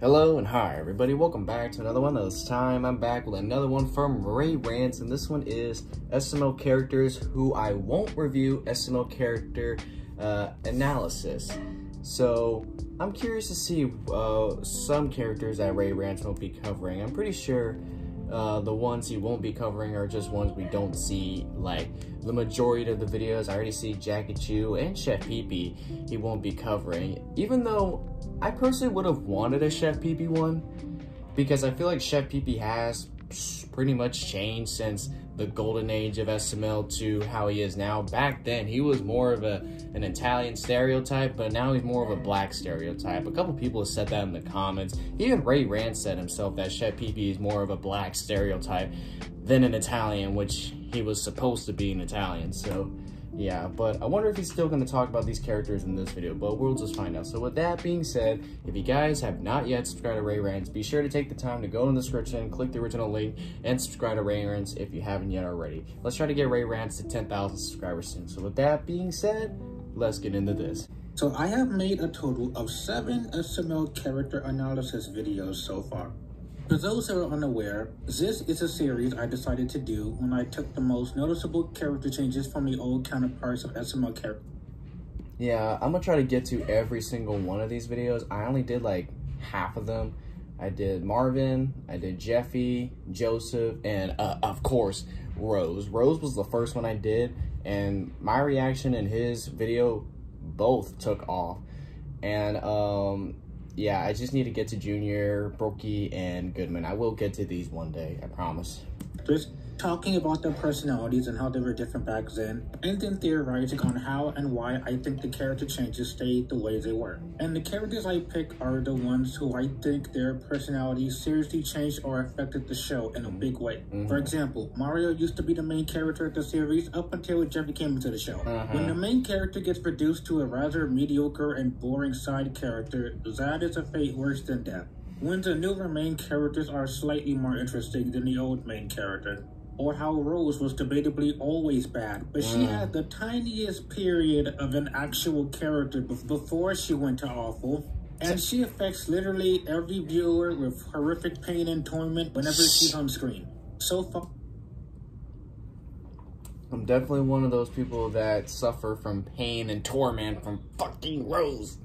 Hello and hi everybody, welcome back to another one. This time I'm back with another one from Rants, and this one is SML characters who I won't review SML character analysis. So I'm curious to see some characters that Rants won't be covering. I'm pretty sure the ones he won't be covering are just ones we don't see, like the majority of the videos. I already see Jackie Chu and Chef Pee he won't be covering, even though I personally would have wanted a Chef Pee one, because I feel like Chef Pee has pretty much changed since the golden age of SML to how he is now. Back then, he was more of an Italian stereotype, but now he's more of a black stereotype. A couple people have said that in the comments. Even Rants said himself that Chef Pee is more of a black stereotype than an Italian, which he was supposed to be an Italian. So yeah, but I wonder if he's still going to talk about these characters in this video, but we'll just find out. So with that being said, if you guys have not yet subscribed to Rants, be sure to take the time to go in the description, click the original link, and subscribe to Rants if you haven't yet already. Let's try to get Rants to 10,000 subscribers soon. So with that being said, let's get into this. So I have made a total of 7 SML character analysis videos so far. For those who are unaware, this is a series I decided to do when I took the most noticeable character changes from the old counterparts of SML characters. Yeah, I'm gonna try to get to every single one of these videos. I only did like half of them. I did Marvin, I did Jeffy, Joseph, and of course, Rose. Rose was the first one I did, and my reaction and his video both took off. And yeah, I just need to get to Junior, Brokey, and Goodman. I will get to these one day, I promise. Just talking about their personalities and how they were different back then, and then theorizing on how and why I think the character changes stayed the way they were. And the characters I pick are the ones who I think their personalities seriously changed or affected the show in a big way. For example, Mario used to be the main character of the series up until Jeffy came into the show. When the main character gets reduced to a rather mediocre and boring side character, that is a fate worse than death. When the newer main characters are slightly more interesting than the old main character. Or how Rose was debatably always bad, but she had the tiniest period of an actual character before she went to awful, and she affects literally every viewer with horrific pain and torment whenever she's on screen. So far, I'm definitely one of those people that suffer from pain and torment from fucking Rose.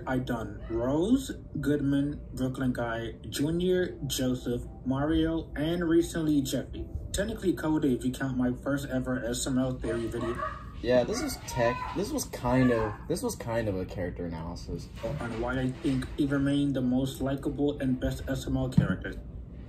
I done Rose, Goodman, Brooklyn Guy, Junior, Joseph, Mario, and recently Jeffy. Technically Cody if you count my first ever SML theory video. Yeah, this was kind of a character analysis On why I think he remained the most likable and best SML character.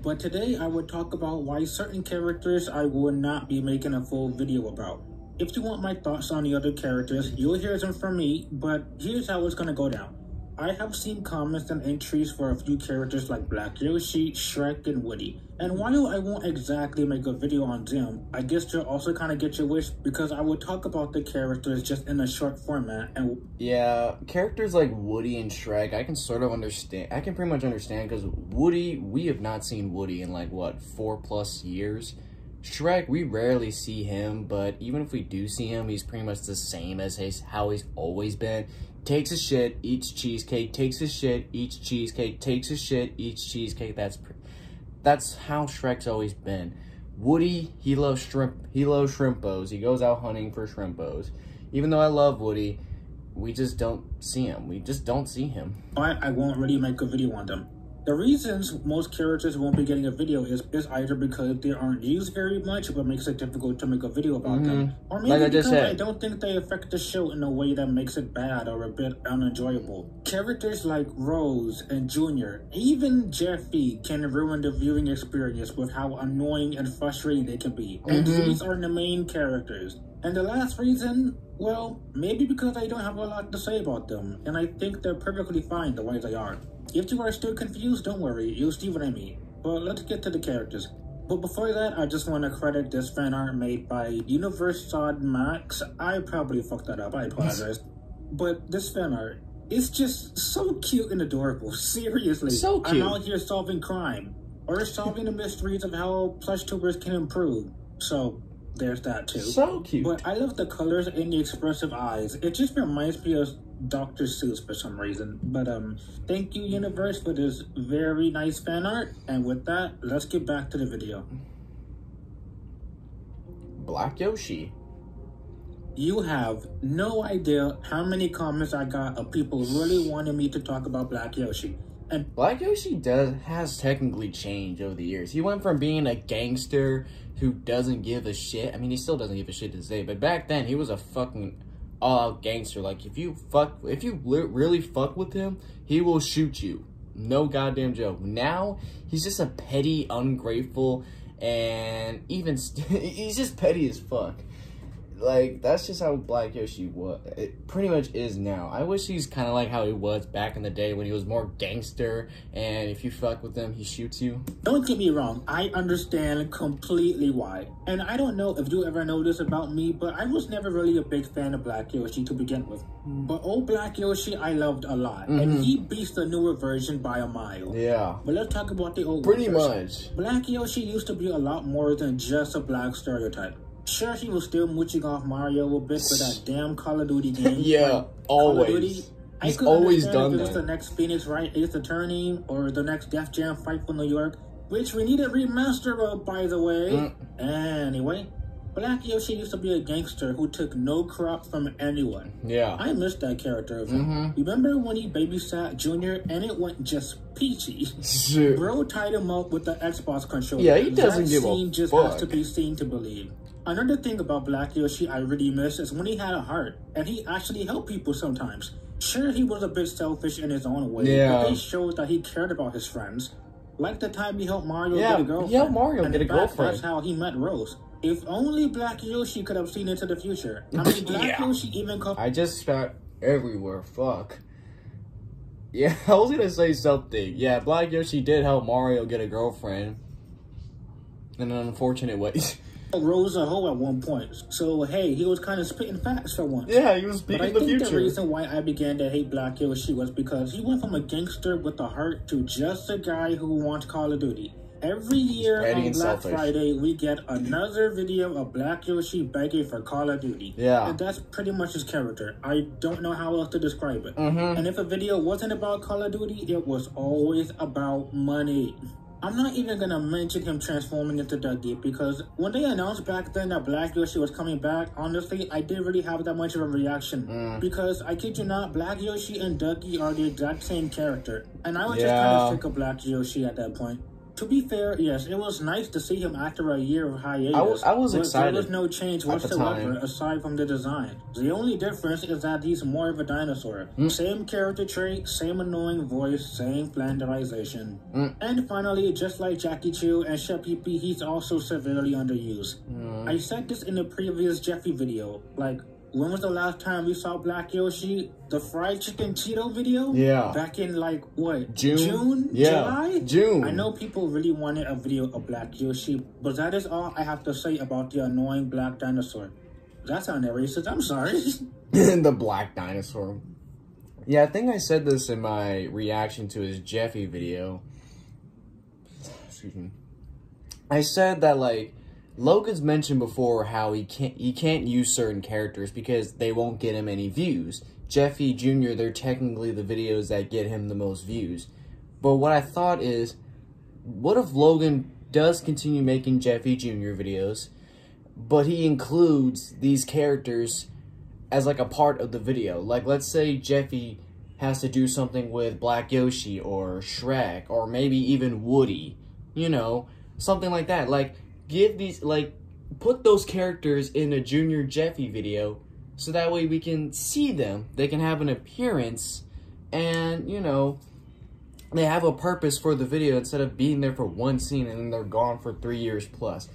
But today I would talk about why certain characters I would not be making a full video about. If you want my thoughts on the other characters, you'll hear them from me, but here's how it's gonna go down. I have seen comments and entries for a few characters like Black Yoshi, Shrek, and Woody. And while I won't exactly make a video on them, I guess you'll also kind of get your wish because I will talk about the characters just in a short format. And yeah, characters like Woody and Shrek, I can sort of understand. I can pretty much understand because Woody, we have not seen Woody in like, what, 4+ years? Shrek, we rarely see him, but even if we do see him, he's pretty much the same as how he's always been. Takes his shit, eats cheesecake, takes his shit, eats cheesecake, takes his shit, eats cheesecake. That's how Shrek's always been. Woody, he loves shrimp. He loves shrimpos. He goes out hunting for shrimpos. Even though I love Woody, we just don't see him. We just don't see him. I won't really make a video on them. The reasons most characters won't be getting a video is either because they aren't used very much, but makes it difficult to make a video about them, or maybe like because I don't think they affect the show in a way that makes it bad or a bit unenjoyable. Characters like Rose and Junior, even Jeffy, can ruin the viewing experience with how annoying and frustrating they can be. And these are the main characters. And the last reason, well, maybe because I don't have a lot to say about them, and I think they're perfectly fine the way they are. If you are still confused, don't worry, you'll see what I mean. But let's get to the characters. But before that, I just want to credit this fan art made by Universod Max. I probably fucked that up, I apologize. But this fan art, it's just so cute and adorable, seriously. So cute. I'm out here solving crime, or solving the mysteries of how plush tubers can improve. So there's that too. So cute. But I love the colors and the expressive eyes. It just reminds me of Dr. Seuss for some reason. But thank you, universe, for this very nice fan art. And with that, let's get back to the video. Black Yoshi. You have no idea how many comments I got of people really wanting me to talk about Black Yoshi. And Black Yoshi has technically changed over the years. He went from being a gangster who doesn't give a shit. I mean, he still doesn't give a shit to this day, but back then he was a fucking all-out gangster. Like, if you really fuck with him, he will shoot you. No goddamn joke. Now he's just a petty, ungrateful, and even he's just petty as fuck. Like, that's just how Black Yoshi it pretty much is now. I wish he's kind of like how he was back in the day when he was more gangster, and if you fuck with him, he shoots you. Don't get me wrong, I understand completely why. And I don't know if you ever know this about me, but I was never really a big fan of Black Yoshi to begin with. But old Black Yoshi, I loved a lot. And he beats the newer version by a mile. Yeah. But let's talk about the old Pretty version. much. Black Yoshi used to be a lot more than just a black stereotype. Sure, he was still mooching off Mario a bit for that damn Call of Duty game. Yeah, like, always. He's always done that. If it's the next Phoenix Wright Ace Attorney or the next Def Jam Fight for New York, which we need a remaster of, by the way. Anyway, Black Yoshi used to be a gangster who took no crap from anyone. Yeah. I missed that character of him. Remember when he babysat Junior and it went just peachy? Shit. Bro tied him up with the Xbox controller. Yeah, he doesn't give a scene just fuck. has to be seen to believe. Another thing about Black Yoshi I really miss is when he had a heart, and he actually helped people sometimes. Sure, he was a bit selfish in his own way, but they showed that he cared about his friends. Like the time he helped Mario get a girlfriend. Yeah, Mario get a girlfriend. That's how he met Rose. If only Black Yoshi could have seen into the future. I mean, Black Yoshi even... I just got everywhere, fuck. Yeah, I was gonna say something. Yeah, Black Yoshi did help Mario get a girlfriend. In an unfortunate way. Rose a hoe at one point. So, hey, he was kind of spitting facts for once. Yeah, he was speaking the future. I think the reason why I began to hate Black Yoshi was because he went from a gangster with a heart to just a guy who wants Call of Duty. Every year on Black Friday, we get another video of Black Yoshi begging for Call of Duty. Yeah. And that's pretty much his character. I don't know how else to describe it. And if a video wasn't about Call of Duty, it was always about money. I'm not even gonna mention him transforming into Dougie because when they announced back then that Black Yoshi was coming back, honestly, I didn't really have that much of a reaction. Because I kid you not, Black Yoshi and Dougie are the exact same character. And I was just kind of sick of Black Yoshi at that point. To be fair, yes, it was nice to see him after a year of hiatus. I was excited. There was no change whatsoever aside from the design. The only difference is that he's more of a dinosaur. Same character trait, same annoying voice, same flanderization. And finally, just like Jackie Chu and Chef Pee, he's also severely underused. I said this in the previous Jeffy video. Like, when was the last time we saw Black Yoshi? The fried chicken Cheeto video? Yeah. Back in, like, what? June? July? June. I know people really wanted a video of Black Yoshi, but that is all I have to say about the annoying black dinosaur. That sounded racist. I'm sorry. The black dinosaur. Yeah, I think I said this in my reaction to his Jeffy video. Excuse me. I said that, like, Logan's mentioned before how he can't use certain characters because they won't get him any views. Jeffy Jr., they're technically the videos that get him the most views. But what I thought is, what if Logan does continue making Jeffy Jr. videos, but he includes these characters as like a part of the video? Like, let's say Jeffy has to do something with Black Yoshi or Shrek or maybe even Woody. You know, something like that. Like, give these, like, put those characters in a Junior Jeffy video so that way we can see them. They can have an appearance and, you know, they have a purpose for the video instead of being there for one scene and then they're gone for 3 years plus.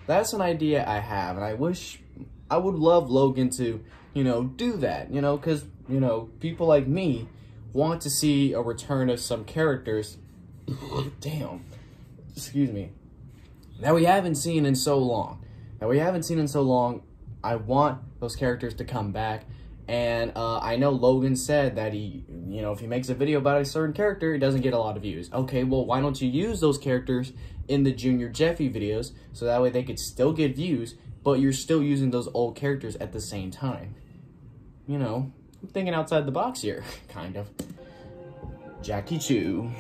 That's an idea I have, and I would love Logan to, you know, do that, you know, because, you know, people like me want to see a return of some characters. Damn. Excuse me. That we haven't seen in so long. I want those characters to come back. And I know Logan said that he, you know, if he makes a video about a certain character, it doesn't get a lot of views. Okay, well, why don't you use those characters in the Junior Jeffy videos so that way they could still get views, but you're still using those old characters at the same time? You know, thinking outside the box here, kind of. Jackie Chu.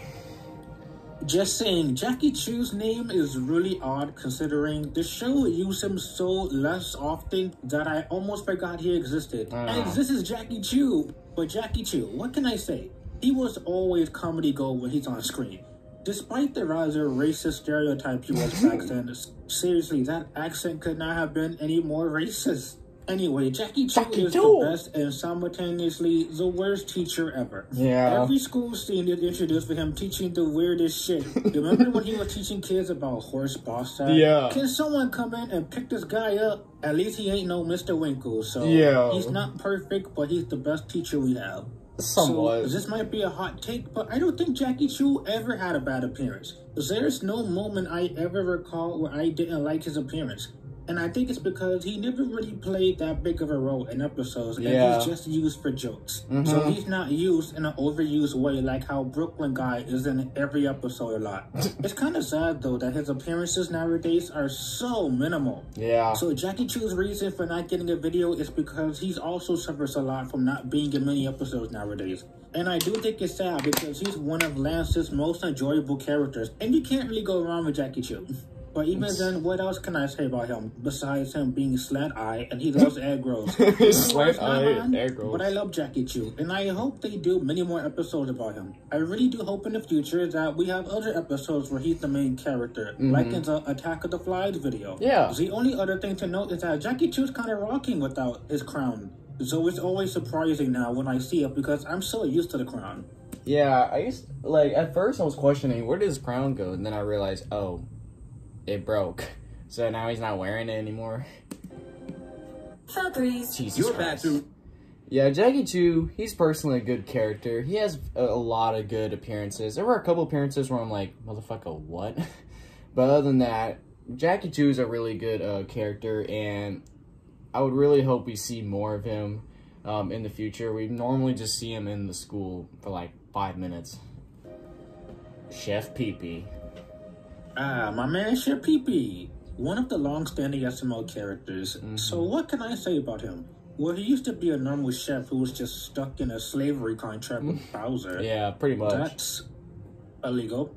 Just saying, Jackie Chu's name is really odd considering the show used him so less often that I almost forgot he existed. And this is Jackie Chu. But Jackie Chu, what can I say? He was always comedy gold when he's on screen. Despite the rather racist stereotype he was back then, seriously, that accent could not have been any more racist. Anyway, Jackie Chu is the best and simultaneously the worst teacher ever. Yeah. Every school scene is introduced with him teaching the weirdest shit. Remember when he was teaching kids about horse boss tag? Yeah. Can someone come in and pick this guy up? At least he ain't no Mr. Winkle, so yeah. He's not perfect, but he's the best teacher we have. Somewhat. So, this might be a hot take, but I don't think Jackie Chu ever had a bad appearance. There's no moment I ever recall where I didn't like his appearance. And I think it's because he never really played that big of a role in episodes, and he's just used for jokes. So he's not used in an overused way like how Brooklyn Guy is in every episode a lot. It's kind of sad, though, that his appearances nowadays are so minimal. Yeah. So Jackie Chu's reason for not getting a video is because he's also suffers a lot from not being in many episodes nowadays. And I do think it's sad because he's one of Lance's most enjoyable characters, and you can't really go wrong with Jackie Chu. But even then, what else can I say about him besides him being slant-eyed and he loves egg rolls? Slant-eyed egg rolls. But I love Jackie Chu, and I hope they do many more episodes about him. I really do hope in the future that we have other episodes where he's the main character, like in the Attack of the Flies video. Yeah. The only other thing to note is that Jackie Chu's kind of rocking without his crown. So it's always surprising now when I see it because I'm so used to the crown. Yeah, at first I was questioning, where did his crown go? And then I realized, oh, it broke. So now he's not wearing it anymore. Jesus Christ. Yeah, Jackie Chu, he's personally a good character. He has a lot of good appearances. There were a couple appearances where I'm like, motherfucker, what? But other than that, Jackie Chu is a really good character, and I would really hope we see more of him in the future. We normally just see him in the school for like 5 minutes. Chef Pee-Pee. My man Chef Pee-Pee, one of the long-standing SML characters. So what can I say about him? Well, he used to be a normal chef who was just stuck in a slavery contract with Bowser. Yeah, pretty much. That's illegal.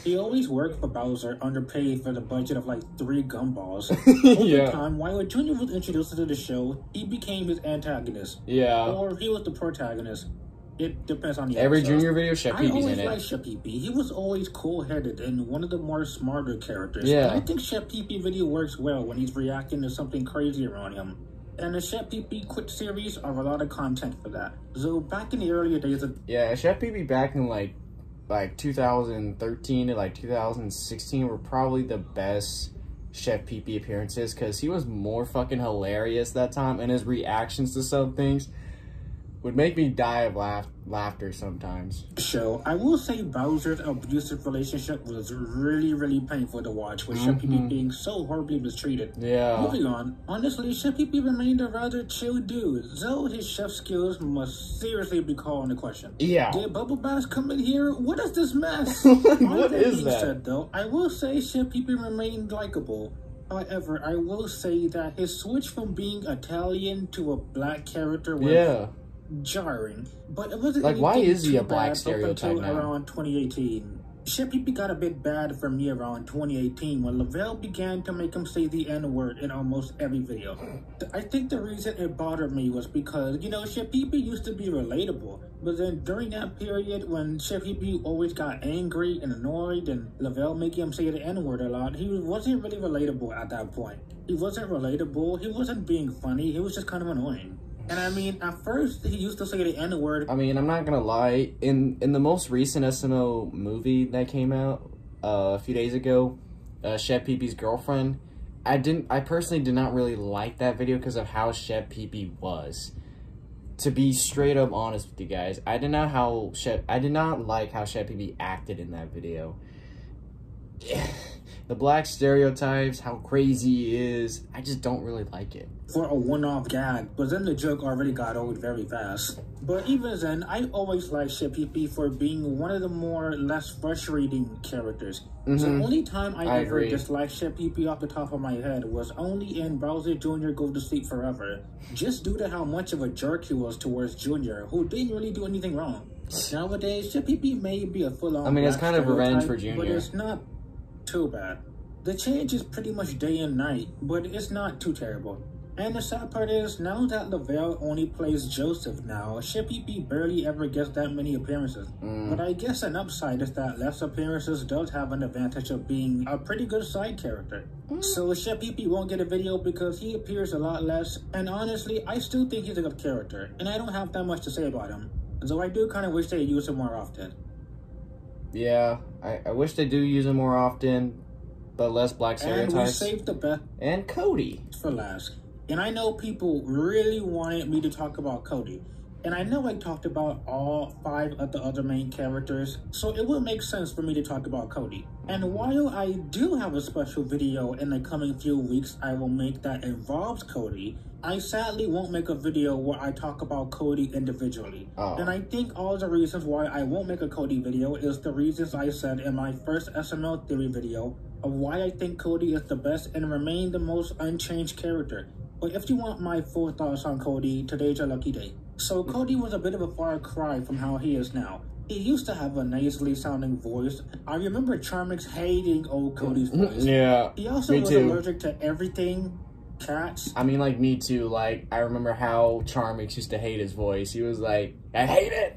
He always worked for Bowser, underpaid for the budget of like 3 gumballs. Over time, while Junior was introduced to the show, he became his antagonist. Yeah. Or he was the protagonist. It depends on the Every episode. Junior video, Chef Pee-Pee's in it. I always liked Chef Pee-Pee. He was always cool-headed and one of the more smarter characters. Yeah. And I think Chef Pee-Pee video works well when he's reacting to something crazy around him. And the Chef Pee-Pee Quick series are a lot of content for that. So back in the earlier days of... Yeah, Chef Pee-Pee back in like 2013 to like 2016 were probably the best Chef Pee-Pee appearances because he was more fucking hilarious that time, and his reactions to some things would make me die of laughter sometimes. So, I will say Bowser's abusive relationship was really, really painful to watch, with Chef Pee-Pee being so horribly mistreated. Yeah. Moving on, honestly, Chef Pee-Pee remained a rather chill dude, though his chef skills must seriously be called into question. Yeah. Did Bubble Bass come in here? What is this mess? What is that? Said, though, I will say Chef Pee-Pee remained likable. However, I will say that his switch from being Italian to a black character was jarring, but it wasn't like, why is he a black stereotype up until now? around 2018. Chef Pee-Pee got a bit bad for me around 2018 when Lavelle began to make him say the N-word in almost every video. I think the reason it bothered me was because, you know, Chef Pee-Pee used to be relatable, but then during that period when Chef Pee-Pee always got angry and annoyed and Lavelle making him say the N-word a lot, he wasn't really relatable at that point. He wasn't relatable, he wasn't being funny, he was just kind of annoying. And I mean, at first, he used to say the N-word. I mean, I'm not gonna lie. In the most recent SML movie that came out a few days ago, Chef Pee-Pee's girlfriend, I personally did not really like that video because of how Chef Pee-Pee was. To be straight up honest with you guys, I did not like how Chef Pee-Pee acted in that video. the black stereotypes, how crazy he is, I just don't really like it. For a one-off gag, but then the joke already got old very fast. But even then, I always liked ShipPP for being one of the less frustrating characters. The only time I ever disliked ShipPP off the top of my head was only in Bowser Jr. Go to Sleep Forever, just due to how much of a jerk he was towards Jr., who didn't really do anything wrong. Nowadays, ShipPP may be a full-on I mean, it's kind of revenge for Jr. but it's not too bad. The change is pretty much day and night, but it's not too terrible. And the sad part is, now that Lavelle only plays Joseph now, ShipPP barely ever gets that many appearances. But I guess an upside is that less appearances does have an advantage of being a pretty good side character. So ShipPP won't get a video because he appears a lot less, and honestly, I still think he's a good character, and I don't have that much to say about him. Though I do kind of wish they use him more often. Yeah, I wish they do use him more often, but less black stereotypes. And we saved the best and Cody for last. And I know people really wanted me to talk about Cody. And I know I talked about all 5 of the other main characters, so it will make sense for me to talk about Cody. And while I do have a special video in the coming few weeks I will make that involves Cody, I sadly won't make a video where I talk about Cody individually. And I think all the reasons why I won't make a Cody video is the reasons I said in my first SML theory video of why I think Cody is the best and remain the most unchanged character. But if you want my full thoughts on Cody, today's your lucky day. So Cody was a bit of a far cry from how he is now. He used to have a nasally sounding voice. I remember Charmix hating old Cody's voice. Yeah, he also was allergic to everything. Cats. I mean, like, me too. Like, I remember how Charmix used to hate his voice. He was like, I hate it!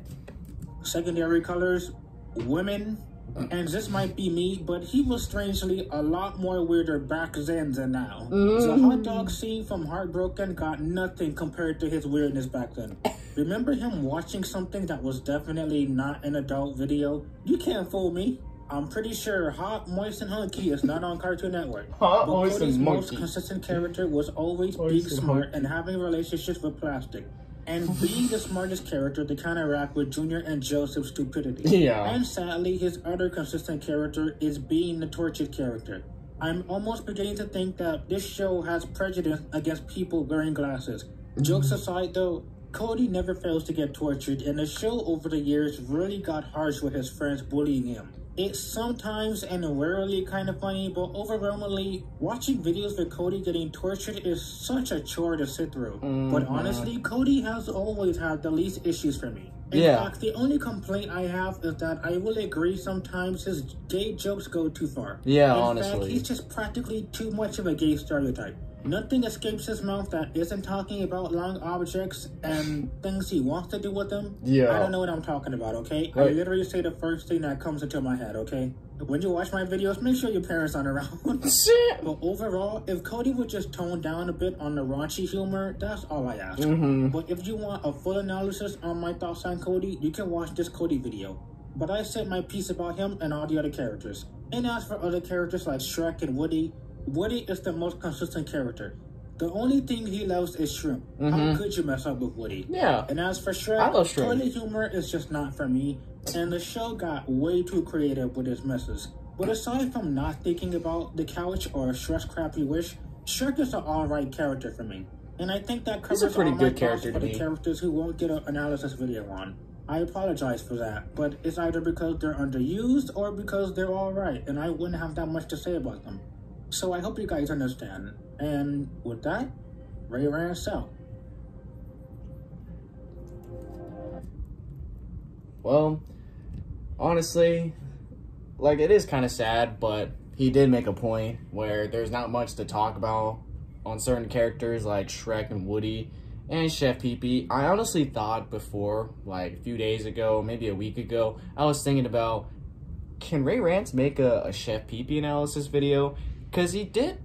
Secondary colors, women, and this might be me, but he was strangely a lot more weirder back then than now. The hot dog scene from Heartbroken got nothing compared to his weirdness back then. Remember him watching something that was definitely not an adult video? You can't fool me. I'm pretty sure Hot, Moist, and Hunky is not on Cartoon Network. Hot, but Moist, Cody's and most Monkey. Consistent character was always being smart and having relationships with plastic. And being the smartest character to counteract with Junior and Joseph's stupidity. Yeah. And sadly, his other consistent character is being the tortured character. I'm almost beginning to think that this show has prejudice against people wearing glasses. Jokes aside though, Cody never fails to get tortured, and the show over the years really got harsh with his friends bullying him. It's sometimes and rarely kind of funny, but overwhelmingly, watching videos with Cody getting tortured is such a chore to sit through. But honestly, Cody has always had the least issues for me. In fact, the only complaint I have is that I will agree sometimes his gay jokes go too far. Yeah, honestly. In fact, he's just practically too much of a gay stereotype. Nothing escapes his mouth that isn't talking about long objects and things he wants to do with them. I don't know what I'm talking about, okay? I literally say the first thing that comes into my head, okay? When you watch my videos, make sure your parents aren't around. But overall, if Cody would just tone down a bit on the raunchy humor, that's all I ask. But if you want a full analysis on my thoughts on Cody, you can watch this Cody video. But I said my piece about him and all the other characters. And as for other characters like Shrek and Woody, Woody is the most consistent character. The only thing he loves is shrimp. How could you mess up with Woody? Yeah. And as for Shrek, I love shrimp. toilet humor is just not for me, and the show got way too creative with its messes. But aside from not thinking about the couch or Shrek's crappy wish, Shrek is an alright character for me. And I think that covers He's a pretty all good my character thoughts for to the me. characters who won't get an analysis video on. I apologize for that, but it's either because they're underused or because they're alright, and I wouldn't have that much to say about them. So I hope you guys understand. And with that, Ray Rants out. Well, honestly, like, it is kind of sad, but he did make a point where there's not much to talk about on certain characters like Shrek and Woody and Chef Pee-Pee. I honestly thought before, like a few days ago, maybe a week ago, I was thinking about, can Ray Rants make a Chef Pee-Pee analysis video? Because he did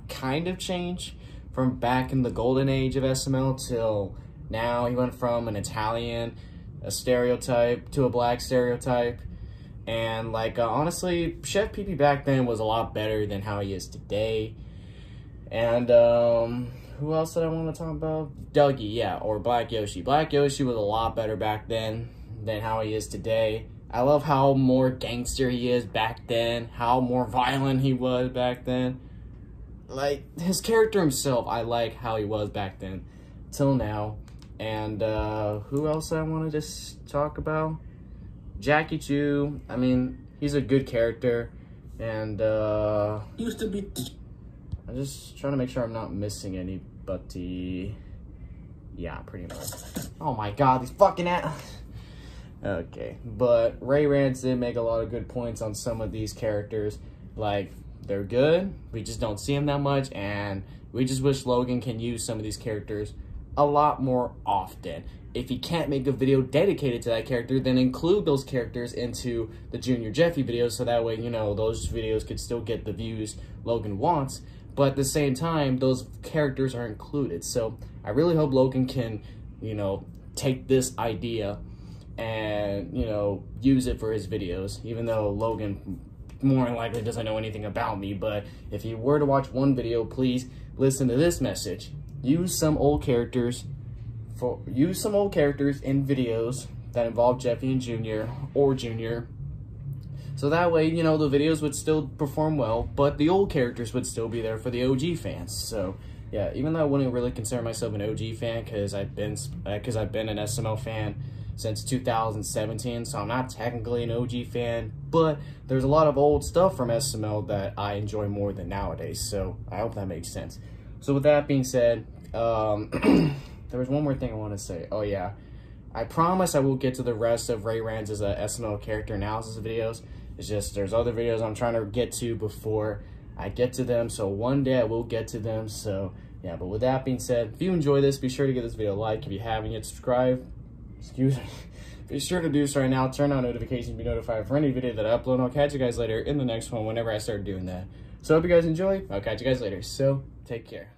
kind of change from back in the golden age of SML till now. He went from an Italian, a stereotype, to a black stereotype. And, like, honestly, Chef Pee-Pee back then was a lot better than how he is today. And, who else did I want to talk about? Dougie, yeah, or Black Yoshi. Black Yoshi was a lot better back then than how he is today. I love how more gangster he is back then, how more violent he was back then. Like, his character himself, I like how he was back then till now. And who else I want to just talk about? Jackie Chu. I mean, he's a good character. And used to be. I'm just trying to make sure I'm not missing anybody. Yeah, pretty much. Oh my god, these fucking Okay, but Ray Rants did make a lot of good points on some of these characters. Like, they're good, we just don't see them that much, and we just wish Logan can use some of these characters a lot more often. If he can't make a video dedicated to that character, then include those characters into the Junior Jeffy videos, so that way, you know, those videos could still get the views Logan wants, but at the same time, those characters are included. So I really hope Logan can, you know, take this idea and, you know, use it for his videos, even though Logan more than likely doesn't know anything about me. But if you were to watch one video, please listen to this message. Use some old characters in videos that involve Jeffy and Junior or Junior. So that way, you know, the videos would still perform well, but the old characters would still be there for the OG fans. So yeah, even though I wouldn't really consider myself an OG fan because I've been an SML fan since 2017, so I'm not technically an OG fan, but there's a lot of old stuff from SML that I enjoy more than nowadays, so I hope that makes sense. So with that being said, there was one more thing I want to say. Oh yeah, I promise I will get to the rest of Ray Rants' SML character analysis videos. It's just there's other videos I'm trying to get to before I get to them, so one day I will get to them. So yeah, but with that being said, if you enjoy this, be sure to give this video a like. If you haven't yet, subscribe. Excuse me. Be sure to do so right now. Turn on notifications to be notified for any video that I upload. I'll catch you guys later in the next one whenever I start doing that. So I hope you guys enjoy. I'll catch you guys later. So take care.